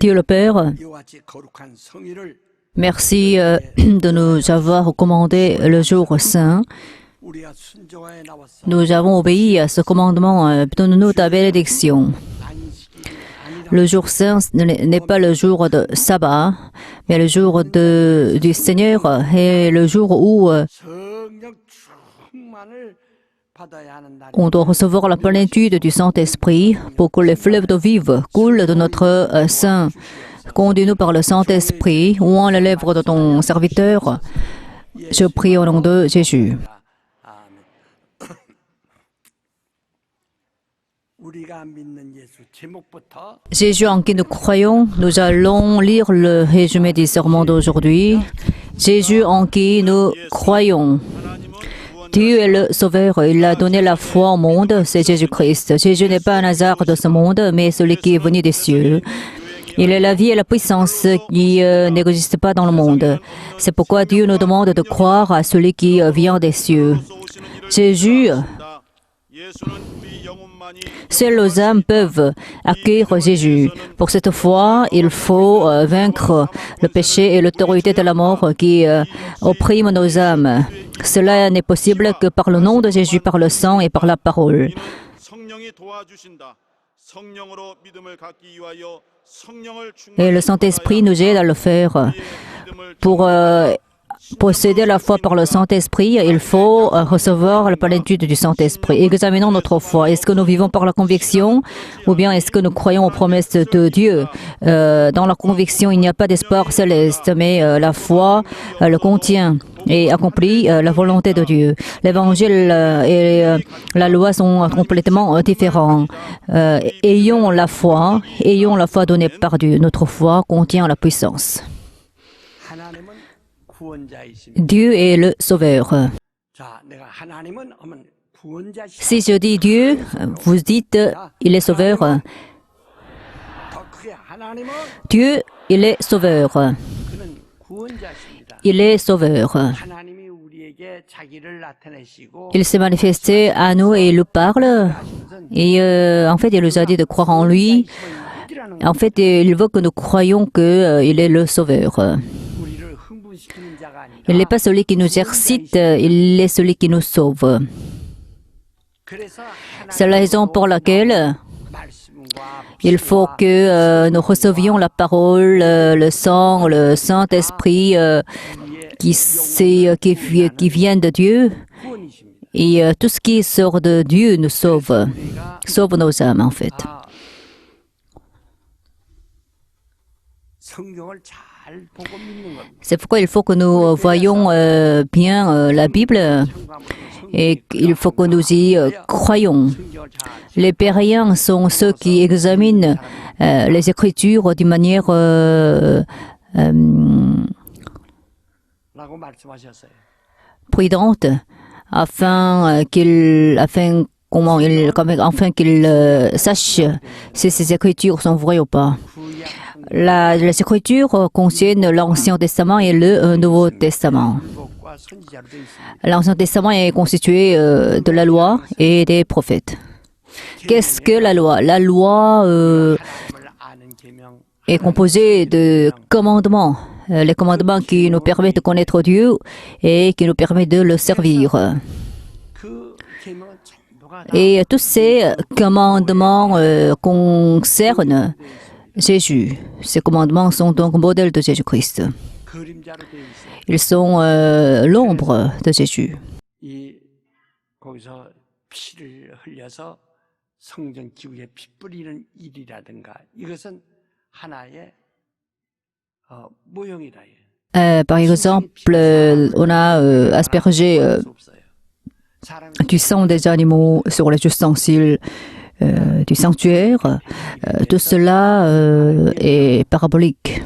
Dieu le Père, merci de nous avoir recommandé le jour saint. Nous avons obéi à ce commandement. Donne-nous ta bénédiction. Le jour saint n'est pas le jour de sabbat, mais le jour du Seigneur et le jour où on doit recevoir la plénitude du Saint-Esprit pour que les fleuves d'eau vive coulent de notre sein. Conduis-nous par le Saint-Esprit, ouant les lèvres de ton serviteur. Je prie au nom de Jésus. Jésus en qui nous croyons, nous allons lire le résumé du sermon d'aujourd'hui. Jésus en qui nous croyons. Dieu est le Sauveur, il a donné la foi au monde, c'est Jésus-Christ. Jésus n'est pas un hasard de ce monde, mais celui qui est venu des cieux. Il est la vie et la puissance qui n'existent pas dans le monde. C'est pourquoi Dieu nous demande de croire à celui qui vient des cieux. Jésus, seules les âmes peuvent accueillir Jésus. Pour cette foi, il faut vaincre le péché et l'autorité de la mort qui opprime nos âmes. Cela n'est possible que par le nom de Jésus, par le sang et par la parole. Et le Saint-Esprit nous aide à le faire. Pour posséder la foi par le Saint-Esprit, il faut recevoir la plénitude du Saint-Esprit. Examinons notre foi. Est-ce que nous vivons par la conviction ou bien est-ce que nous croyons aux promesses de Dieu? Dans la conviction, il n'y a pas d'espoir céleste, mais la foi le contient et accomplit la volonté de Dieu. L'Évangile et la loi sont complètement différents. Ayons la foi donnée par Dieu. Notre foi contient la puissance. Dieu est le Sauveur. Si je dis Dieu, vous dites il est Sauveur. Dieu, il est Sauveur. Il est Sauveur. Il s'est manifesté à nous et il nous parle. Et en fait, il nous a dit de croire en lui. En fait, il veut que nous croyions qu'il est le Sauveur. Il n'est pas celui qui nous excite, il est celui qui nous sauve. C'est la raison pour laquelle il faut que nous recevions la parole, le sang, le Saint-Esprit qui vient de Dieu. Et tout ce qui sort de Dieu nous sauve nos âmes en fait. C'est pourquoi il faut que nous voyions bien la Bible et il faut que nous y croyions. Les péréens sont ceux qui examinent les Écritures d'une manière prudente afin qu'ils sachent si ces Écritures sont vraies ou pas. Les Écritures contiennent l'Ancien Testament et le Nouveau Testament. L'Ancien Testament est constitué de la loi et des prophètes. Qu'est-ce que la loi? La loi est composée de commandements. Les commandements qui nous permettent de connaître Dieu et qui nous permettent de le servir. Et tous ces commandements concernent Jésus. Ces commandements sont donc modèles de Jésus-Christ. Ils sont l'ombre de Jésus. Par exemple, on a aspergé du sang des animaux sur les ustensiles du sanctuaire. Tout cela est parabolique.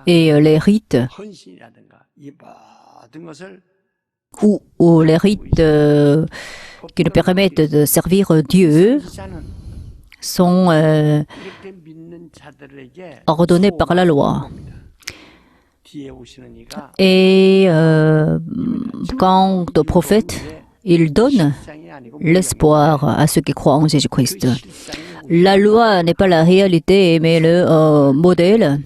Et les rites ou les rites qui nous permettent de servir Dieu sont ordonnés par la loi. Et quand le prophète, il donne l'espoir à ceux qui croient en Jésus-Christ. La loi n'est pas la réalité, mais le modèle.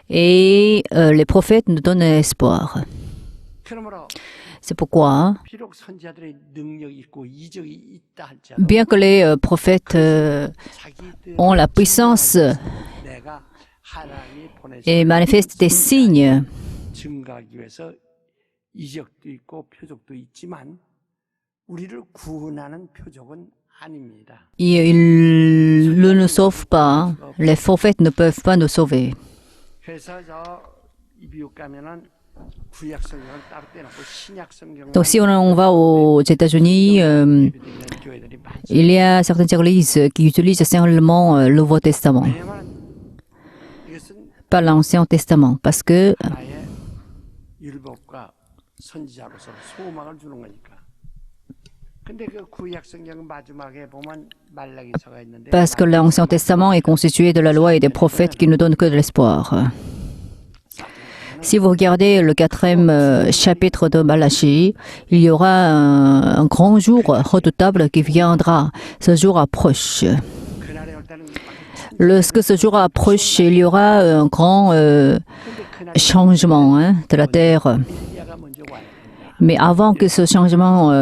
Et les prophètes nous donnent espoir. C'est pourquoi, bien que les prophètes ont la puissance et manifestent des signes, ils ne nous sauvent pas. Les prophètes ne peuvent pas nous sauver. Donc si on va aux États-Unis, il y a certaines églises qui utilisent seulement le Nouveau Testament, pas l'Ancien Testament, parce que l'Ancien Testament est constitué de la loi et des prophètes qui ne donnent que de l'espoir. Si vous regardez le 4e chapitre de Malachie, il y aura un grand jour redoutable qui viendra. Ce jour approche. Lorsque ce jour approche, il y aura un grand changement de la terre. Mais avant que ce changement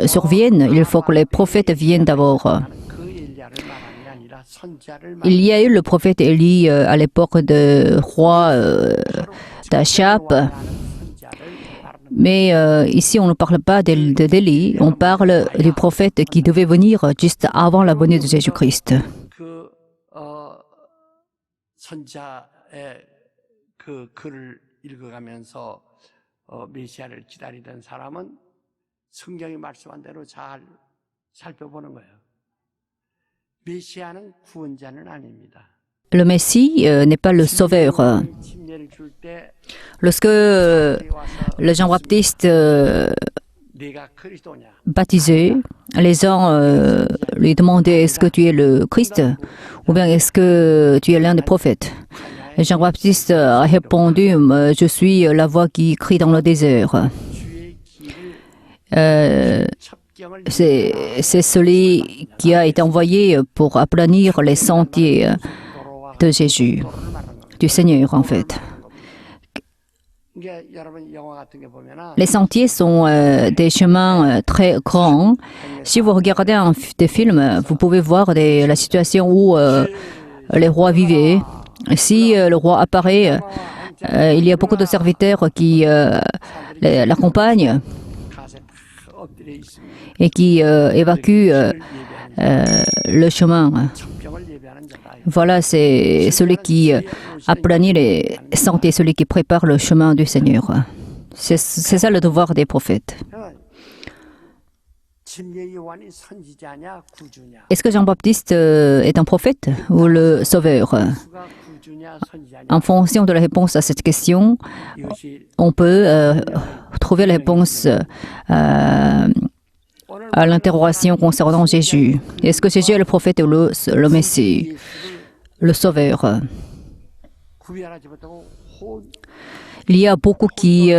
survienne, il faut que les prophètes viennent d'abord. Il y a eu le prophète Élie à l'époque du roi d'Achab. Mais ici, on ne parle pas d'Élie, on parle du prophète qui devait venir juste avant la venue de Jésus-Christ. Le Messie n'est pas le sauveur. Lorsque le Jean-Baptiste baptisé, les gens lui demandaient « Est-ce que tu es le Christ ?» ou bien « Est-ce que tu es l'un des prophètes ?» Jean-Baptiste a répondu « Je suis la voix qui crie dans le désert. » C'est celui qui a été envoyé pour aplanir les sentiers de Jésus, du Seigneur en fait. Les sentiers sont des chemins très grands. Si vous regardez des films, vous pouvez voir la situation où les rois vivaient. Si le roi apparaît, il y a beaucoup de serviteurs qui l'accompagnent et qui évacuent le chemin. Voilà, c'est celui qui aplanit les sentiers, celui qui prépare le chemin du Seigneur. C'est ça le devoir des prophètes. Est-ce que Jean-Baptiste est un prophète ou le sauveur? En fonction de la réponse à cette question, on peut trouver la réponse à l'interrogation concernant Jésus. Est-ce que Jésus est le prophète ou le Messie, le sauveur? Il y a beaucoup qui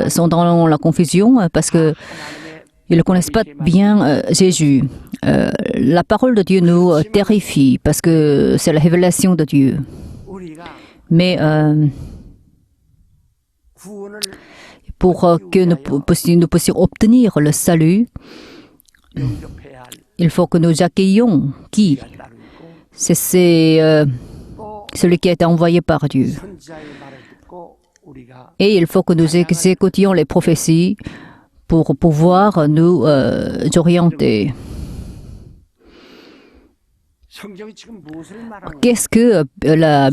sont dans la confusion parce qu'ils ne connaissent pas bien Jésus. La parole de Dieu nous terrifie parce que c'est la révélation de Dieu. Mais pour que nous puissions obtenir le salut, il faut que nous accueillions qui? C'est celui qui a été envoyé par Dieu. Et il faut que nous exécutions les prophéties pour pouvoir nous orienter. Qu'est-ce que la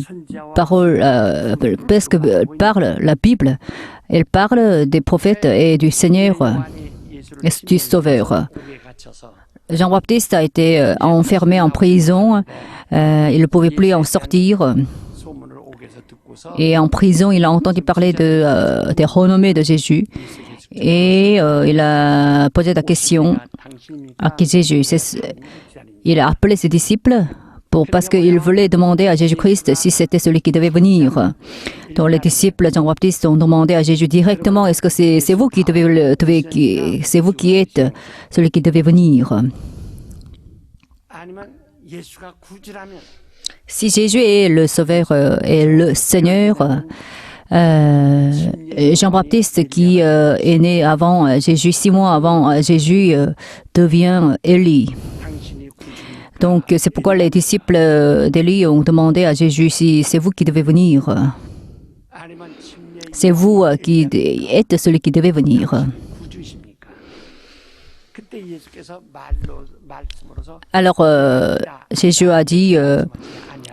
parole, qu'est-ce que parle la Bible? Elle parle des prophètes et du Seigneur, et du Sauveur. Jean-Baptiste a été enfermé en prison, il ne pouvait plus en sortir. Et en prison, il a entendu parler des renommées de Jésus. Et il a posé la question à Jésus. Il a appelé ses disciples parce qu'ils voulaient demander à Jésus-Christ si c'était celui qui devait venir. Donc les disciples Jean-Baptiste ont demandé à Jésus directement, est-ce que c'est vous qui c'est vous qui êtes celui qui devait venir? Si Jésus est le Sauveur et le Seigneur, Jean-Baptiste qui est né avant Jésus, 6 mois avant Jésus, devient Élie. Donc c'est pourquoi les disciples d'Élie ont demandé à Jésus si c'est vous qui devez venir. C'est vous qui êtes celui qui devait venir. Alors Jésus a dit,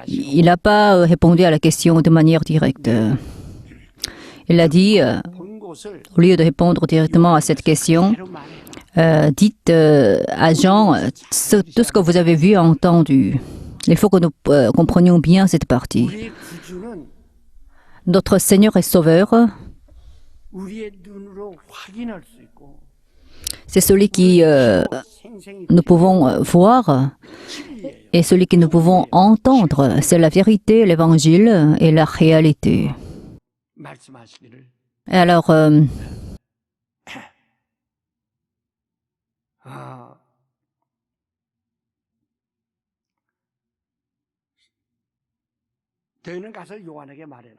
il n'a pas répondu à la question de manière directe. Il a dit, au lieu de répondre directement à cette question, dites à Jean tout ce que vous avez vu et entendu. Il faut que nous comprenions bien cette partie. Notre Seigneur et Sauveur, c'est celui qui nous pouvons voir et celui que nous pouvons entendre. C'est la vérité, l'évangile et la réalité. Et alors, 너희는 가서 요한에게 말해라.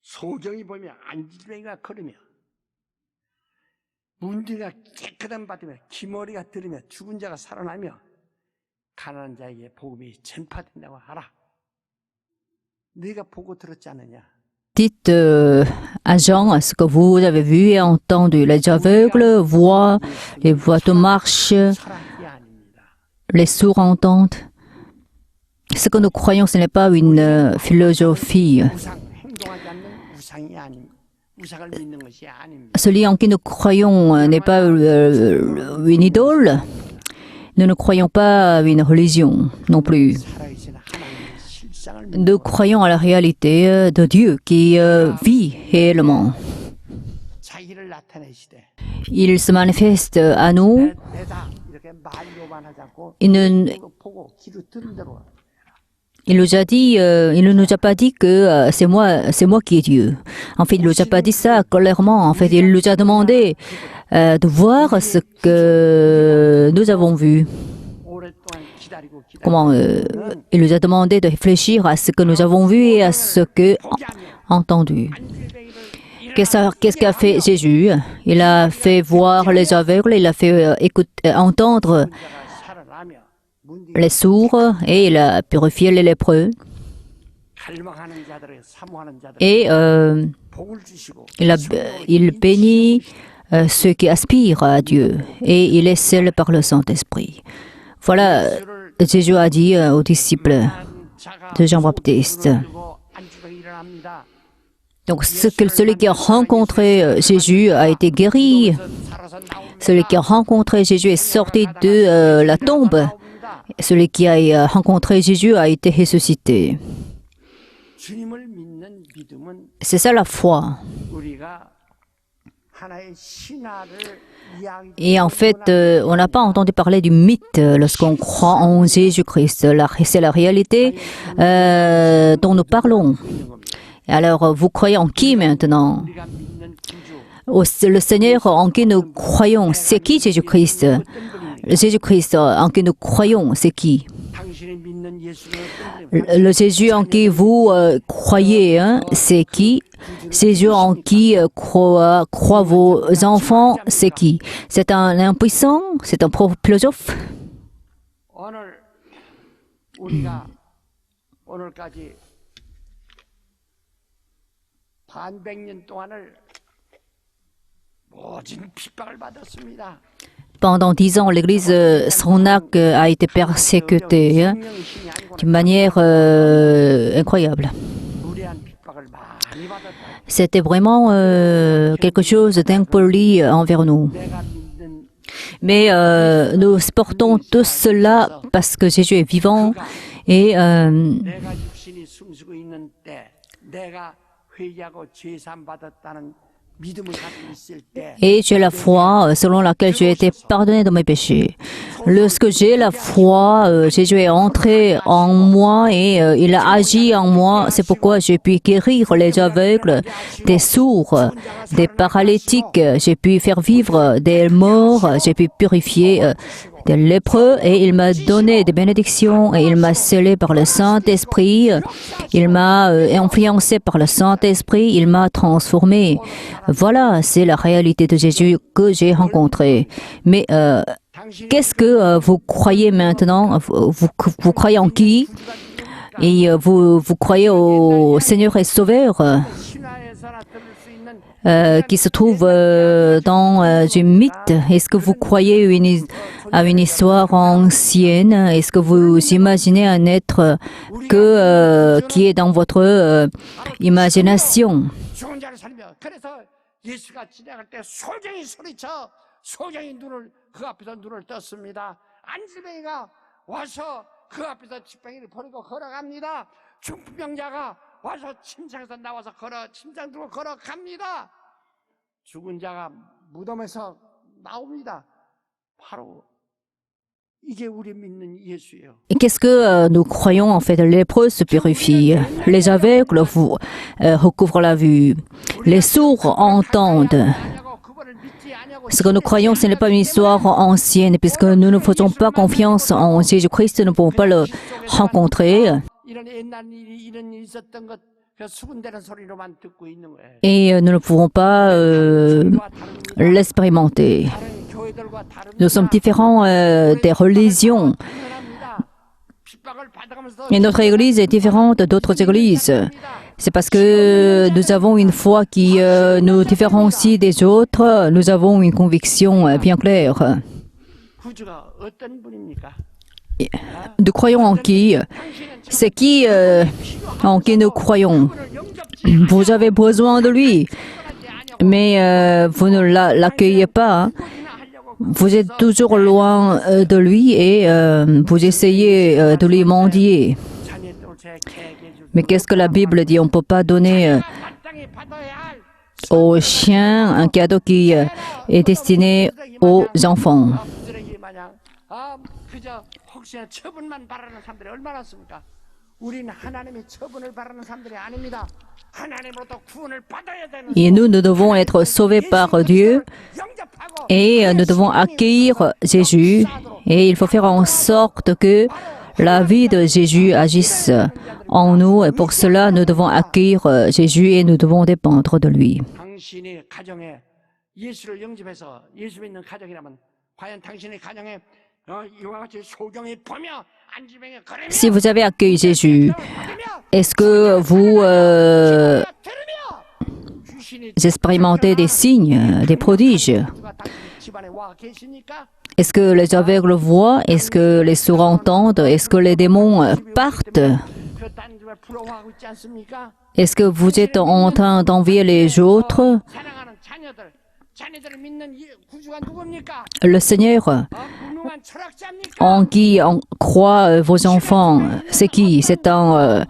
소경이 보이며 안질뱅이가 걸으며 문드가 깨끗한 밭이며 기머리가 들으며 죽은 자가 살아나며 가난한 자에게 복음이 전파된다고 하라. 네가 보고 들었지 않느냐? Dites à Jean ce que vous avez vu et entendu. Les aveugles voient, les boiteux marchent, les sourds entendent. Ce que nous croyons, ce n'est pas une philosophie. Celui en qui nous croyons n'est pas une idole. Nous ne croyons pas à une religion non plus. Nous croyons à la réalité de Dieu qui vit réellement. Il se manifeste à nous. Il nous a dit, il ne nous a pas dit que c'est moi qui est Dieu. En fait, il ne nous a pas dit ça clairement. En fait, il nous a demandé de voir ce que nous avons vu. Il nous a demandé de réfléchir à ce que nous avons vu et à ce que entendu. Qu'est-ce qu'a fait Jésus? Il a fait voir les aveugles, il a fait entendre les sourds et il a purifié les lépreux. Et il bénit ceux qui aspirent à Dieu et il est seul par le Saint-Esprit. Voilà, Jésus a dit aux disciples de Jean-Baptiste. Donc, celui qui a rencontré Jésus a été guéri. Celui qui a rencontré Jésus est sorti de la tombe. Celui qui a rencontré Jésus a été ressuscité. C'est ça la foi. Et en fait, on n'a pas entendu parler du mythe lorsqu'on croit en Jésus-Christ. C'est la réalité dont nous parlons. Alors, vous croyez en qui maintenant? Le Seigneur en qui nous croyons, c'est qui Jésus-Christ? Jésus-Christ en qui nous croyons, c'est qui? Le Jésus en qui vous croyez, c'est qui? Jésus en qui croient vos enfants, c'est qui? C'est un impuissant? C'est un philosophe? Pendant 10 ans, l'Église Sronak a été persécutée d'une manière incroyable. C'était vraiment quelque chose d'impoli envers nous. Mais nous supportons tout cela parce que Jésus est vivant et j'ai la foi selon laquelle j'ai été pardonné de mes péchés. Lorsque j'ai la foi, Jésus est entré en moi et il a agi en moi. C'est pourquoi j'ai pu guérir les aveugles, des sourds, des paralytiques. J'ai pu faire vivre des morts. J'ai pu purifier des lépreux et il m'a donné des bénédictions et il m'a scellé par le Saint-Esprit. Il m'a influencé par le Saint-Esprit. Il m'a transformé. Voilà, c'est la réalité de Jésus que j'ai rencontrée. Mais qu'est-ce que vous croyez maintenant? Vous croyez en qui? Et vous croyez au Seigneur et Sauveur qui se trouve dans un mythe. Est-ce que vous croyez à une histoire ancienne? Est-ce que vous imaginez un être qui est dans votre imagination? 죽은 자를 살리며 그래서 예수가 지나갈 때 소경이 소리쳐 소경이 그 앞에서 눈을 떴습니다. 안질뱅이가 와서 그 앞에서 지팡이를 버리고 걸어갑니다. 중풍병자가 와서 침상에서 나와서 침상 들고 걸어갑니다. 죽은 자가 무덤에서 나옵니다. 바로 이게 우리 믿는 예수예요. Et qu'est-ce que nous croyons en fait? Les lépreux se purifient, les aveugles recouvrent la vue, les sourds entendent. Ce que nous croyons, ce n'est pas une histoire ancienne, puisque nous ne faisons pas confiance en Jésus-Christ, nous ne pouvons pas le rencontrer. Et nous ne pouvons pas l'expérimenter. Nous sommes différents des religions. Et notre Église est différente d'autres églises. C'est parce que nous avons une foi qui nous différencie des autres. Nous avons une conviction bien claire. Nous croyons en qui? C'est qui en qui nous croyons? Vous avez besoin de lui, mais vous ne l'accueillez pas. Vous êtes toujours loin de lui et vous essayez de lui mendier. Mais qu'est-ce que la Bible dit? On ne peut pas donner aux chiens un cadeau qui est destiné aux enfants. Et nous devons être sauvés par Dieu et nous devons accueillir Jésus. Et il faut faire en sorte que la vie de Jésus agisse en nous. Et pour cela, nous devons accueillir Jésus et nous devons dépendre de lui. Si vous avez accueilli Jésus, est-ce que vous expérimentez des signes, des prodiges? Est-ce que les aveugles voient? Est-ce que les sourds entendent? Est-ce que les démons partent? Est-ce que vous êtes en train d'envier les autres? Le Seigneur, en qui croient vos enfants, c'est qui? C'est un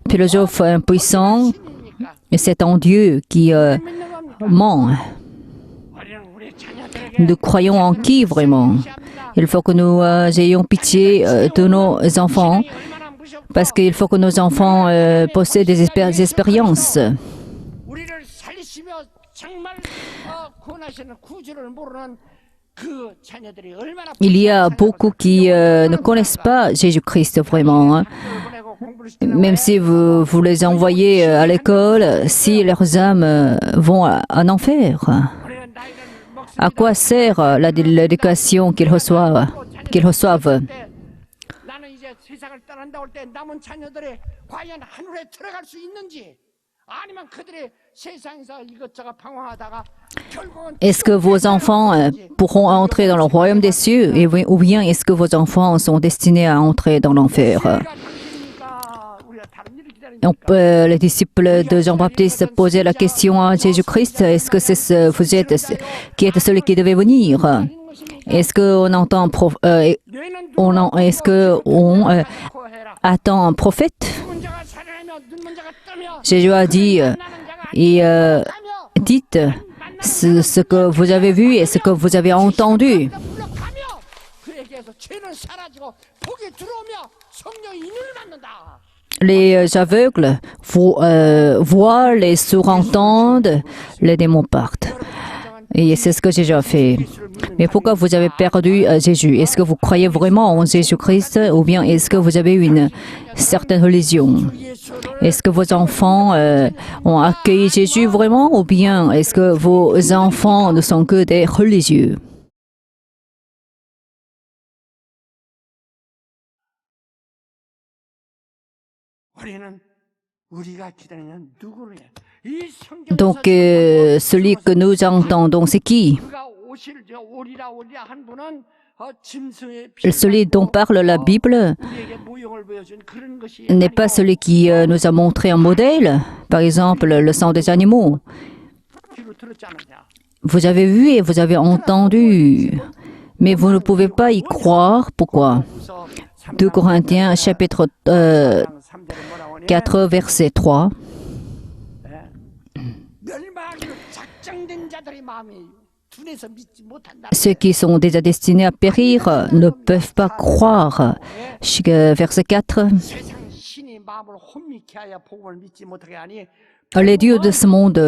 philosophe impuissant, et c'est un Dieu qui ment. Nous croyons en qui vraiment? Il faut que nous ayons pitié de nos enfants, parce qu'il faut que nos enfants possèdent des expériences. Il y a beaucoup qui ne connaissent pas Jésus-Christ vraiment. Même si vous les envoyez à l'école, si leurs âmes vont en enfer, à quoi sert l'éducation qu'ils reçoivent? Est-ce que vos enfants pourront entrer dans le royaume des cieux ou bien est-ce que vos enfants sont destinés à entrer dans l'enfer? Les disciples de Jean-Baptiste posaient la question à Jésus-Christ, est-ce que vous êtes qui êtes celui qui devait venir? Est-ce qu'on attend un prophète? Jésus a dit, dites ce que vous avez vu et ce que vous avez entendu. 죄는 사라지고 복이 들어오며 성령이 인을 받는다. Les aveugles voient, les sourds entendent, les démons partent. Et c'est ce que j'ai déjà fait. Mais pourquoi vous avez perdu Jésus? Est-ce que vous croyez vraiment en Jésus-Christ ou bien est-ce que vous avez une certaine religion? Est-ce que vos enfants ont accueilli Jésus vraiment ou bien est-ce que vos enfants ne sont que des religieux? Donc, celui que nous entendons, c'est qui? Celui dont parle la Bible n'est pas celui qui nous a montré un modèle, par exemple le sang des animaux. Vous avez vu et vous avez entendu, mais vous ne pouvez pas y croire. Pourquoi? 2 Corinthiens chapitre 4, verset 3. Ceux qui sont déjà destinés à périr ne peuvent pas croire. Verset 4. Les dieux de ce monde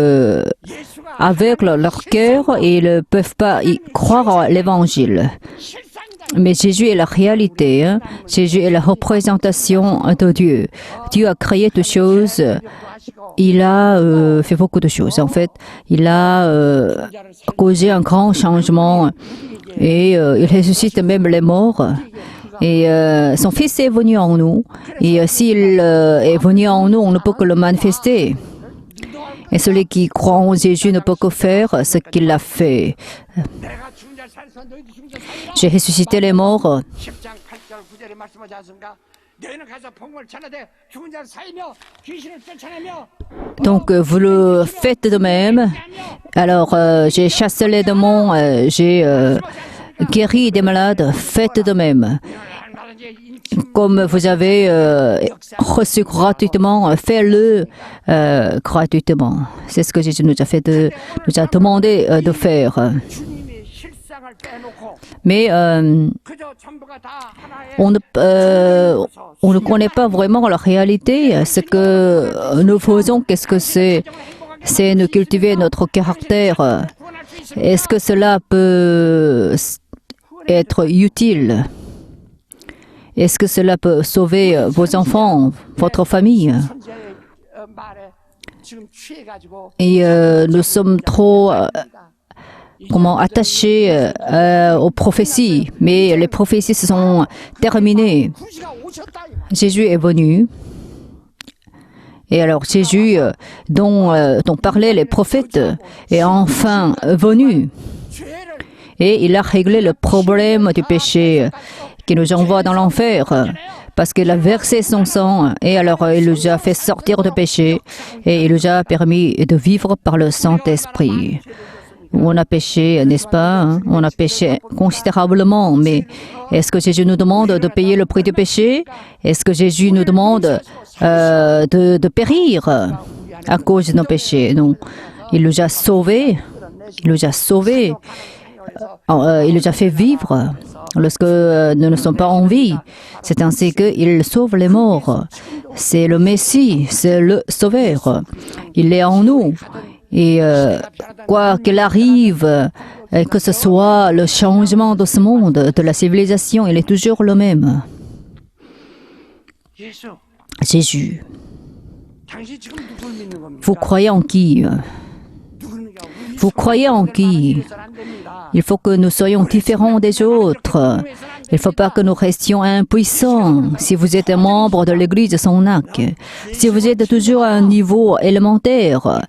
aveuglent leur cœur et ne peuvent pas y croire à l'évangile. Mais Jésus est la réalité. Jésus est la représentation de Dieu. Dieu a créé toutes choses. Il a fait beaucoup de choses. En fait, il a causé un grand changement et il ressuscite même les morts. Et son Fils est venu en nous. Et s'il est venu en nous, on ne peut que le manifester. Et celui qui croit en Jésus ne peut que faire ce qu'il a fait. J'ai ressuscité les morts. Donc vous le faites de même. Alors j'ai chassé les démons, j'ai guéri des malades, faites de même. Comme vous avez reçu gratuitement, faites-le gratuitement. C'est ce que Jésus nous a demandé de faire. Mais on ne connaît pas vraiment la réalité. Ce que nous faisons, qu'est-ce que c'est? C'est de cultiver notre caractère. Est-ce que cela peut être utile? Est-ce que cela peut sauver vos enfants, votre famille? Et nous sommes trop attachés aux prophéties, mais les prophéties se sont terminées. Jésus est venu. Et alors Jésus, dont parlaient les prophètes, est enfin venu. Et il a réglé le problème du péché qui nous envoie dans l'enfer. Parce qu'il a versé son sang et alors il nous a fait sortir de péché et il nous a permis de vivre par le Saint-Esprit. On a péché, n'est-ce pas? On a péché considérablement, mais est-ce que Jésus nous demande de payer le prix du péché? Est-ce que Jésus nous demande de périr à cause de nos péchés? Non. Il nous a sauvés. Il nous a sauvés. Il nous a fait vivre lorsque nous ne sommes pas en vie. C'est ainsi qu'il sauve les morts. C'est le Messie, c'est le Sauveur. Il est en nous. Et quoi qu'il arrive, que ce soit le changement de ce monde, de la civilisation, il est toujours le même. Jésus. Vous croyez en qui? Vous croyez en qui? Il faut que nous soyons différents des autres. Il ne faut pas que nous restions impuissants. Si vous êtes un membre de l'Église de Sonac, si vous êtes toujours à un niveau élémentaire,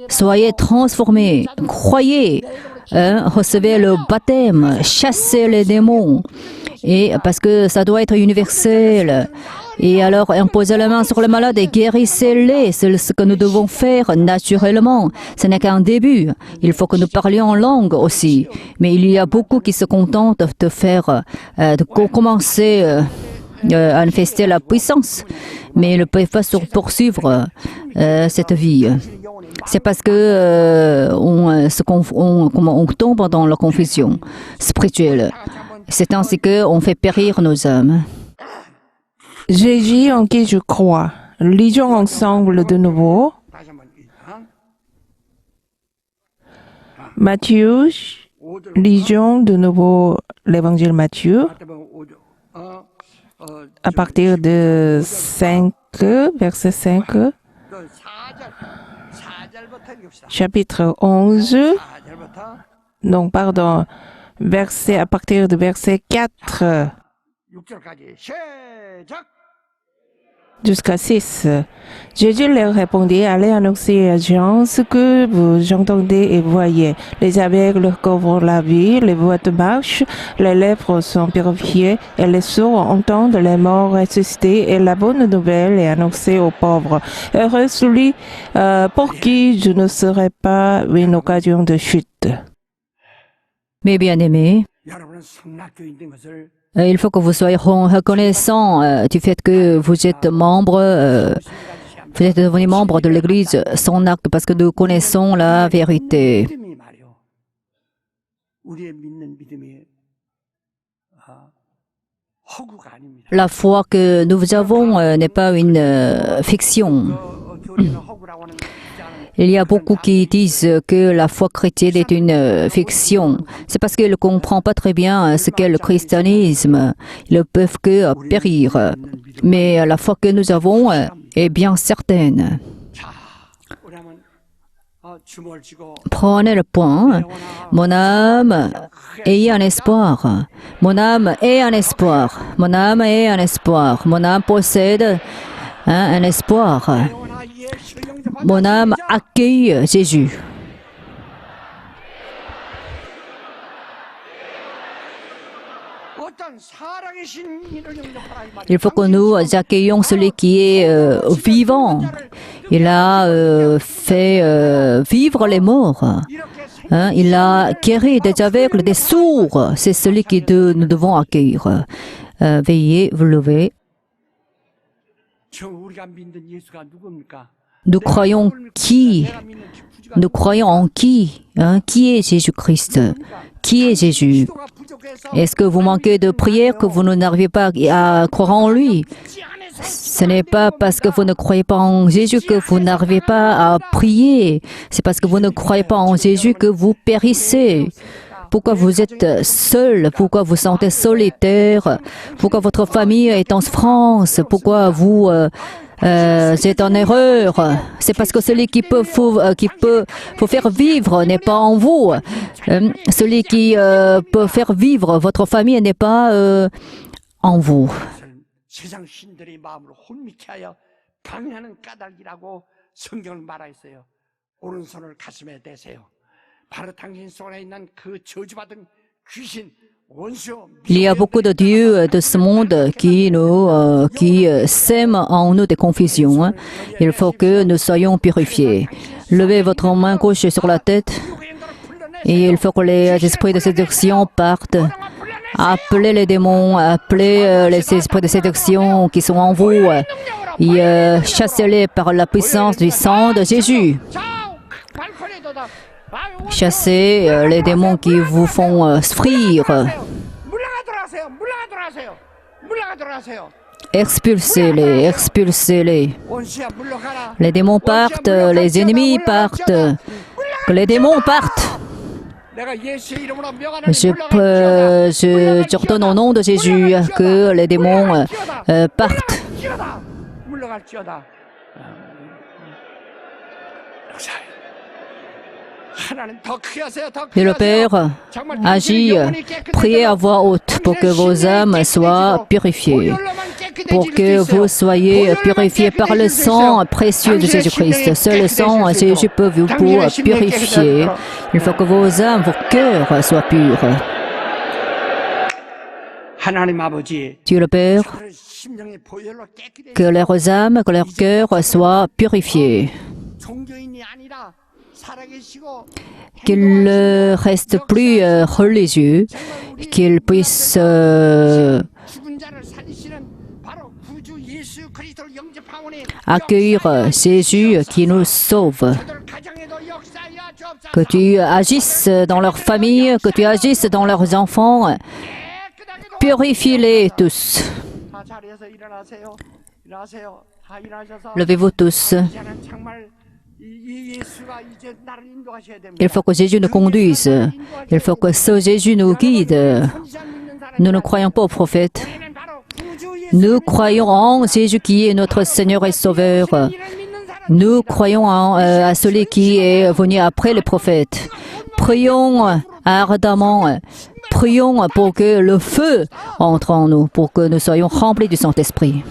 soyez transformés, croyez, recevez le baptême, chassez les démons, et parce que ça doit être universel. Et alors, imposez la main sur les malades et guérissez-les. C'est ce que nous devons faire naturellement. Ce n'est qu'un début. Il faut que nous parlions en langue aussi. Mais il y a beaucoup qui se contentent de faire, de commencer à manifester la puissance. Mais ils ne peuvent pas poursuivre cette vie. C'est parce que on tombe dans la confusion spirituelle. C'est ainsi qu'on fait périr nos âmes. Jésus en qui je crois. Lisons ensemble de nouveau. 다시 한번 Matthieu, 5절 lisons de nouveau l'évangile Matthieu à partir de 5, verset 5, 4절부터 읽읍시다. chapitre 11, 4절부터 donc pardon, verset à partir de verset 4 6절까지 시작. jusqu'à 6. Jésus leur répondit, allez annoncer à Jean ce que vous entendez et voyez. Les aveugles recouvrent la vie, les boîtes marchent, les lèvres sont purifiées et les sourds entendent, les morts ressuscités et la bonne nouvelle est annoncée aux pauvres. Heureux celui pour qui je ne serai pas une occasion de chute. Mes bien-aimés, 여러분은 성락교인 된 것을 il faut que vous soyez reconnaissants du fait que vous êtes vous êtes devenus membre de l'Église sans acte parce que nous connaissons la vérité. 믿음이 말이요. 우리의 믿는 믿음이 허구가 아닙니다. La foi que nous avons n'est pas une fiction. 교리는 허구라고 하는 주장은 Il y a beaucoup qui disent que la foi chrétienne est une fiction. C'est parce qu'ils ne comprennent pas très bien ce qu'est le christianisme. Ils ne peuvent que périr. Mais la foi que nous avons est bien certaine. 자, 우리 한번 주먹을 쥐고 Prenez le point. Mon âme ayez un espoir. Mon âme est un espoir. Mon âme est un espoir. Mon âme possède un espoir. 영원하 예수 영접하자. Mon âme accueille Jésus. 어떤 살아계신 이를 영접하라 이 말이야. Il faut que nous accueillions celui qui est vivant. Il a fait vivre les morts. Hein, il a guéri des aveugles, des sourds. C'est celui que nous devons accueillir. Veillez, vous levez. 저 우리가 믿는 예수가 누굽니까? Nous croyons qui? 내가 믿는 구주가 Nous croyons en qui? Hein, qui est Jésus-Christ? Qui est Jésus? 기도가 부족해서 Est-ce que vous manquez de prière que vous n'arrivez pas à croire en lui? 지 안에서 Ce n'est pas parce que vous ne croyez pas en Jésus que vous n'arrivez pas à prier. C'est parce que vous ne croyez pas en Jésus que vous périssez. Pourquoi vous êtes seul? Pourquoi vous sentez solitaire? Pourquoi votre famille est en souffrance? Pourquoi vous êtes en erreur? C'est parce que celui qui peut vous faire vivre n'est pas en vous. Celui qui peut faire vivre votre famille n'est pas en vous. 세상 신들의 마음을 혼미케 하여 방해하는 까닭이라고 성경을 말하였어요. 오른손을 가슴에 대세요. 바로 당신 속에 있는 그 저주받은 귀신 원수 Il y a beaucoup de dieux de ce monde qui sèment en nous des confusions. Hein. Il faut que nous soyons purifiés. Levez votre main gauche sur la tête et il faut que les esprits de séduction partent. Appelez les démons, appelez les esprits de séduction qui sont en vous et chassez-les par la puissance du sang de Jésus. Chassez les démons qui vous font souffrir. Expulsez-les, expulsez-les. Les démons partent, les ennemis partent. Que les démons partent. Je ordonne au nom de Jésus que les démons partent. Et le Père agit, priez à voix haute pour que vos âmes soient purifiées, pour que vous soyez purifiés par le sang précieux de Jésus-Christ. Seul le sang de Jésus peut vous purifier. Il faut que vos âmes, vos cœurs soient purs. Dieu le Père, que leurs âmes, que leurs cœurs soient purifiés. Qu'ils ne restent plus religieux, qu'ils puissent accueillir Jésus qui nous sauve. Que tu agisses dans leur famille, que tu agisses dans leurs enfants, Purifiez-les tous. 다 자리에서 일어나세요. 일어나세요. 다 일어나셔서 Levez-vous tous. 이제는 정말 이 예수가 이제 나를 인도하셔야 됩니다. Il faut que Jésus nous conduise. Il faut que ce Jésus nous guide. Nous ne croyons pas aux prophètes. Nous croyons en Jésus qui est notre Seigneur et Sauveur. Nous croyons à celui qui est venu après les prophètes. Prions ardemment. Prions pour que le feu entre en nous, pour que nous soyons remplis du Saint-Esprit.